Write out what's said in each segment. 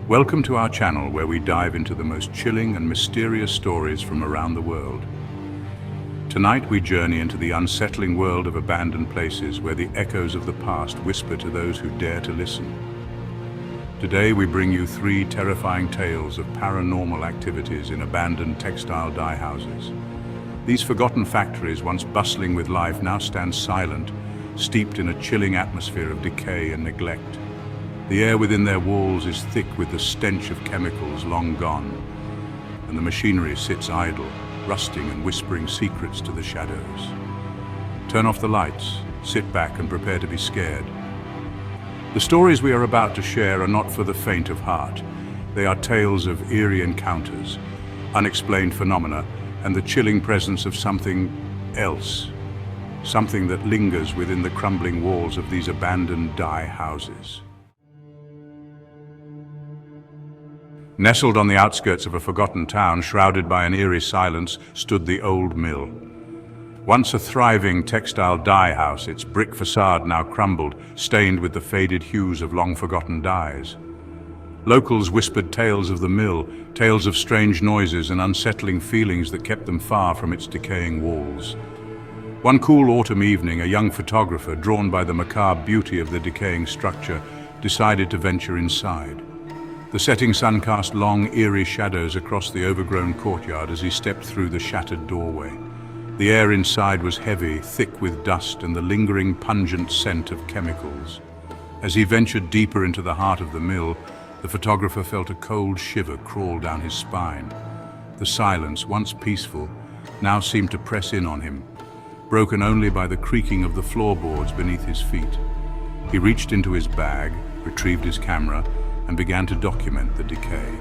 Welcome to our channel where we dive into the most chilling and mysterious stories from around the world. Tonight we journey into the unsettling world of abandoned places where the echoes of the past whisper to those who dare to listen. Today we bring you 3 terrifying tales of paranormal activities in abandoned textile dye houses. These forgotten factories, once bustling with life, now stand silent, steeped in a chilling atmosphere of decay and neglect. The air within their walls is thick with the stench of chemicals long gone, and the machinery sits idle, rusting and whispering secrets to the shadows. Turn off the lights, sit back and prepare to be scared. The stories we are about to share are not for the faint of heart. They are tales of eerie encounters, unexplained phenomena, and the chilling presence of something else. Something that lingers within the crumbling walls of these abandoned dye houses. Nestled on the outskirts of a forgotten town, shrouded by an eerie silence, stood the old mill. Once a thriving textile dye house, its brick facade now crumbled, stained with the faded hues of long-forgotten dyes. Locals whispered tales of the mill, tales of strange noises and unsettling feelings that kept them far from its decaying walls. One cool autumn evening, a young photographer, drawn by the macabre beauty of the decaying structure, decided to venture inside. The setting sun cast long, eerie shadows across the overgrown courtyard as he stepped through the shattered doorway. The air inside was heavy, thick with dust and the lingering, pungent scent of chemicals. As he ventured deeper into the heart of the mill, the photographer felt a cold shiver crawl down his spine. The silence, once peaceful, now seemed to press in on him, broken only by the creaking of the floorboards beneath his feet. He reached into his bag, retrieved his camera, and began to document the decay.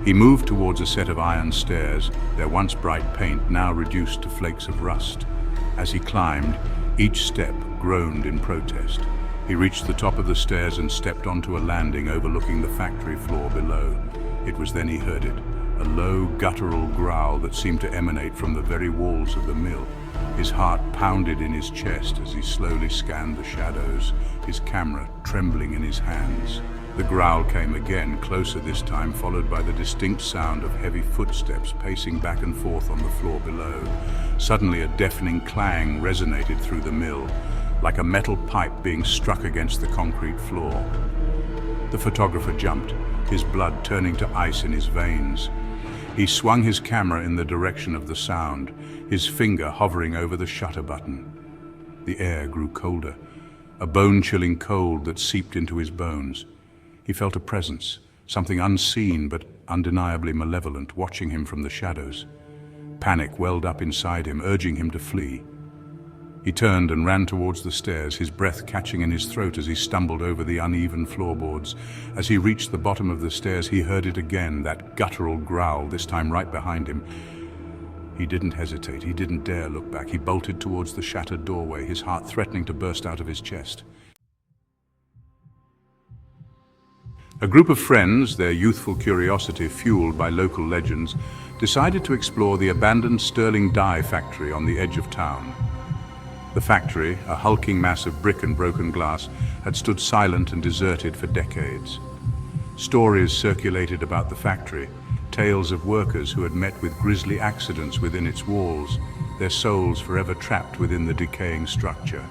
He moved towards a set of iron stairs, their once bright paint now reduced to flakes of rust. As he climbed, each step groaned in protest. He reached the top of the stairs and stepped onto a landing overlooking the factory floor below. It was then he heard it, a low, guttural growl that seemed to emanate from the very walls of the mill. His heart pounded in his chest as he slowly scanned the shadows, his camera trembling in his hands. The growl came again, closer this time, followed by the distinct sound of heavy footsteps pacing back and forth on the floor below. Suddenly a deafening clang resonated through the mill, like a metal pipe being struck against the concrete floor. The photographer jumped, his blood turning to ice in his veins. He swung his camera in the direction of the sound, his finger hovering over the shutter button. The air grew colder, a bone-chilling cold that seeped into his bones. He felt a presence, something unseen but undeniably malevolent, watching him from the shadows. Panic welled up inside him, urging him to flee. He turned and ran towards the stairs, his breath catching in his throat as he stumbled over the uneven floorboards. As he reached the bottom of the stairs, he heard it again, that guttural growl, this time right behind him. He didn't hesitate, he didn't dare look back. He bolted towards the shattered doorway, his heart threatening to burst out of his chest. A group of friends, their youthful curiosity fueled by local legends, decided to explore the abandoned sterling dye factory on the edge of town. The factory, a hulking mass of brick and broken glass, had stood silent and deserted for decades. Stories circulated about the factory, tales of workers who had met with grisly accidents within its walls, their souls forever trapped within the decaying structure.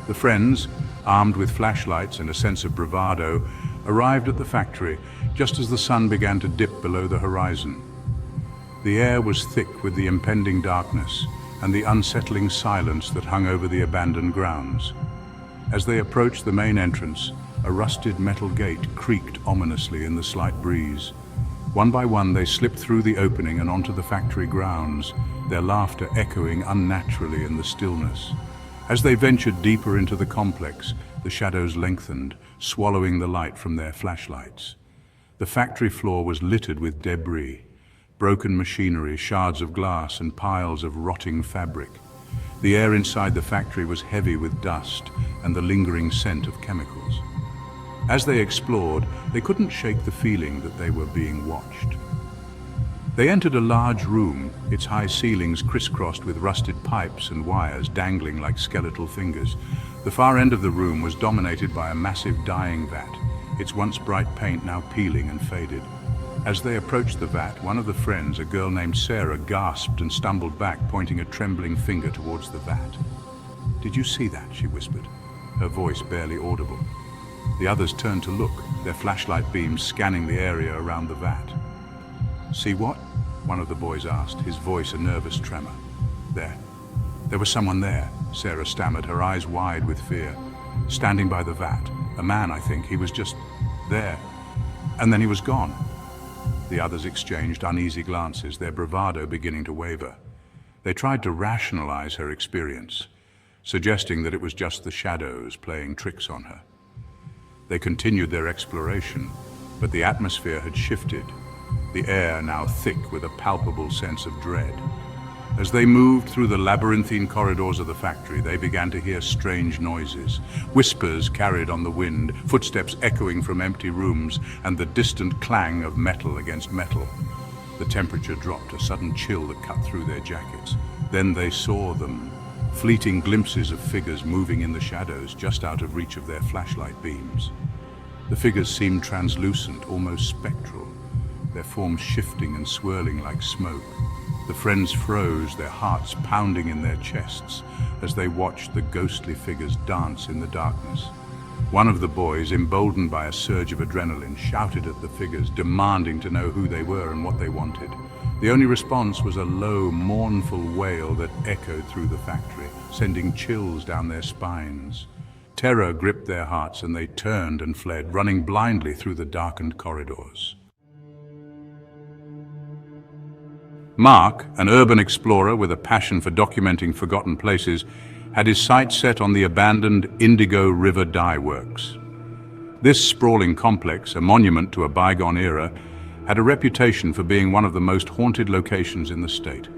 The friends, armed with flashlights and a sense of bravado, arrived at the factory just as the sun began to dip below the horizon. The air was thick with the impending darkness and the unsettling silence that hung over the abandoned grounds. As they approached the main entrance, a rusted metal gate creaked ominously in the slight breeze. One by one they slipped through the opening and onto the factory grounds, their laughter echoing unnaturally in the stillness. As they ventured deeper into the complex, the shadows lengthened, swallowing the light from their flashlights. The factory floor was littered with debris, broken machinery, shards of glass, and piles of rotting fabric. The air inside the factory was heavy with dust and the lingering scent of chemicals. As they explored, they couldn't shake the feeling that they were being watched. They entered a large room, its high ceilings crisscrossed with rusted pipes and wires dangling like skeletal fingers. The far end of the room was dominated by a massive dyeing vat, its once bright paint now peeling and faded. As they approached the vat, one of the friends, a girl named Sarah, gasped and stumbled back, pointing a trembling finger towards the vat. "Did you see that?" she whispered, her voice barely audible. The others turned to look, their flashlight beams scanning the area around the vat. "See what?" one of the boys asked, his voice a nervous tremor. There was someone there," Sarah stammered, her eyes wide with fear. "Standing by the vat. A man, I think. He was just there. And then he was gone." The others exchanged uneasy glances, their bravado beginning to waver. They tried to rationalize her experience, suggesting that it was just the shadows playing tricks on her. They continued their exploration, but the atmosphere had shifted, the air now thick with a palpable sense of dread. As they moved through the labyrinthine corridors of the factory, they began to hear strange noises. Whispers carried on the wind, footsteps echoing from empty rooms, and the distant clang of metal against metal. The temperature dropped, a sudden chill that cut through their jackets. Then they saw them, fleeting glimpses of figures moving in the shadows just out of reach of their flashlight beams. The figures seemed translucent, almost spectral, their forms shifting and swirling like smoke. The friends froze, their hearts pounding in their chests as they watched the ghostly figures dance in the darkness. One of the boys, emboldened by a surge of adrenaline, shouted at the figures, demanding to know who they were and what they wanted. The only response was a low, mournful wail that echoed through the factory, sending chills down their spines. Terror gripped their hearts and they turned and fled, running blindly through the darkened corridors. Mark, an urban explorer with a passion for documenting forgotten places, had his sights set on the abandoned Indigo River Dye Works. This sprawling complex, a monument to a bygone era, had a reputation for being one of the most haunted locations in the state.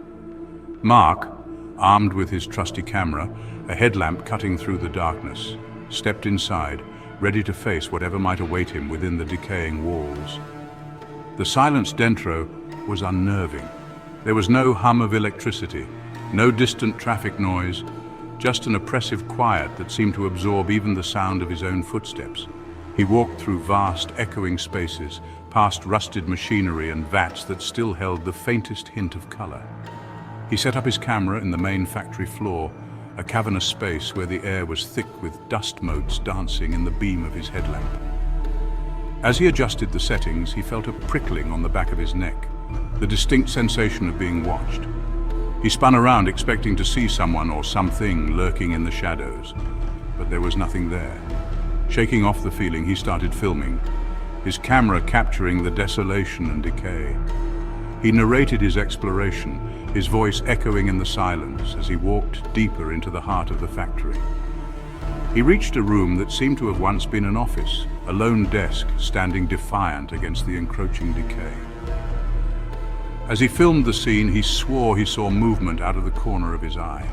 Mark, armed with his trusty camera, a headlamp cutting through the darkness, stepped inside, ready to face whatever might await him within the decaying walls. The silenced dentro was unnerving. There was no hum of electricity, no distant traffic noise, just an oppressive quiet that seemed to absorb even the sound of his own footsteps. He walked through vast, echoing spaces, past rusted machinery and vats that still held the faintest hint of color. He set up his camera in the main factory floor, a cavernous space where the air was thick with dust motes dancing in the beam of his headlamp. As he adjusted the settings, he felt a prickling on the back of his neck, the distinct sensation of being watched. He spun around, expecting to see someone or something lurking in the shadows, but there was nothing there. Shaking off the feeling, he started filming, his camera capturing the desolation and decay. He narrated his exploration, his voice echoing in the silence as he walked deeper into the heart of the factory. He reached a room that seemed to have once been an office, a lone desk standing defiant against the encroaching decay. As he filmed the scene, he swore he saw movement out of the corner of his eye.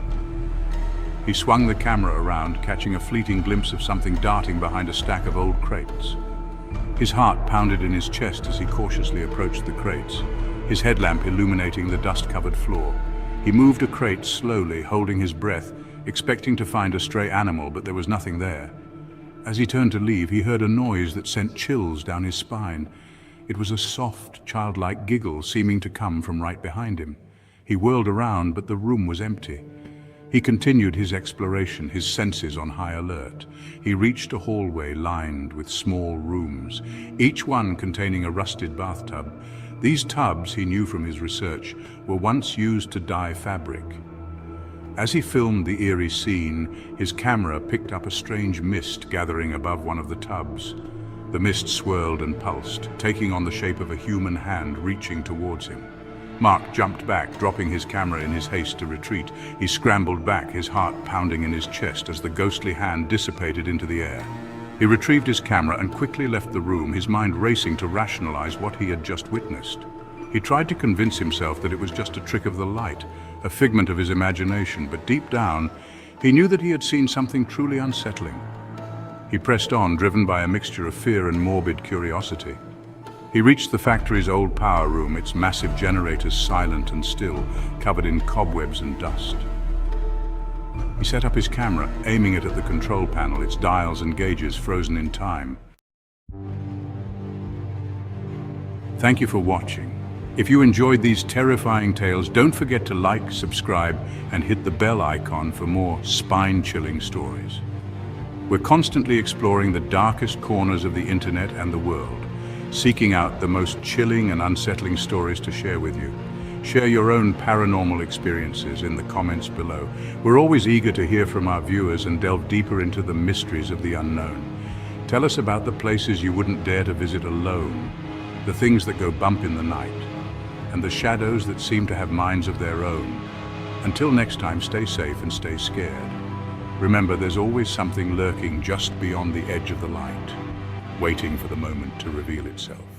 He swung the camera around, catching a fleeting glimpse of something darting behind a stack of old crates. His heart pounded in his chest as he cautiously approached the crates, his headlamp illuminating the dust-covered floor. He moved a crate slowly, holding his breath, expecting to find a stray animal, but there was nothing there. As he turned to leave, he heard a noise that sent chills down his spine. It was a soft, childlike giggle seeming to come from right behind him. He whirled around, but the room was empty. He continued his exploration, his senses on high alert. He reached a hallway lined with small rooms, each one containing a rusted bathtub. These tubs, he knew from his research, were once used to dye fabric. As he filmed the eerie scene, his camera picked up a strange mist gathering above one of the tubs. The mist swirled and pulsed, taking on the shape of a human hand reaching towards him. Mark jumped back, dropping his camera in his haste to retreat. He scrambled back, his heart pounding in his chest as the ghostly hand dissipated into the air. He retrieved his camera and quickly left the room, his mind racing to rationalize what he had just witnessed. He tried to convince himself that it was just a trick of the light, a figment of his imagination, but deep down, he knew that he had seen something truly unsettling. He pressed on, driven by a mixture of fear and morbid curiosity. He reached the factory's old power room, its massive generators silent and still, covered in cobwebs and dust. He set up his camera, aiming it at the control panel, its dials and gauges frozen in time. Thank you for watching. If you enjoyed these terrifying tales, don't forget to like, subscribe, and hit the bell icon for more spine-chilling stories. We're constantly exploring the darkest corners of the internet and the world, seeking out the most chilling and unsettling stories to share with you. Share your own paranormal experiences in the comments below. We're always eager to hear from our viewers and delve deeper into the mysteries of the unknown. Tell us about the places you wouldn't dare to visit alone, the things that go bump in the night, and the shadows that seem to have minds of their own. Until next time, stay safe and stay scared. Remember, there's always something lurking just beyond the edge of the light, waiting for the moment to reveal itself.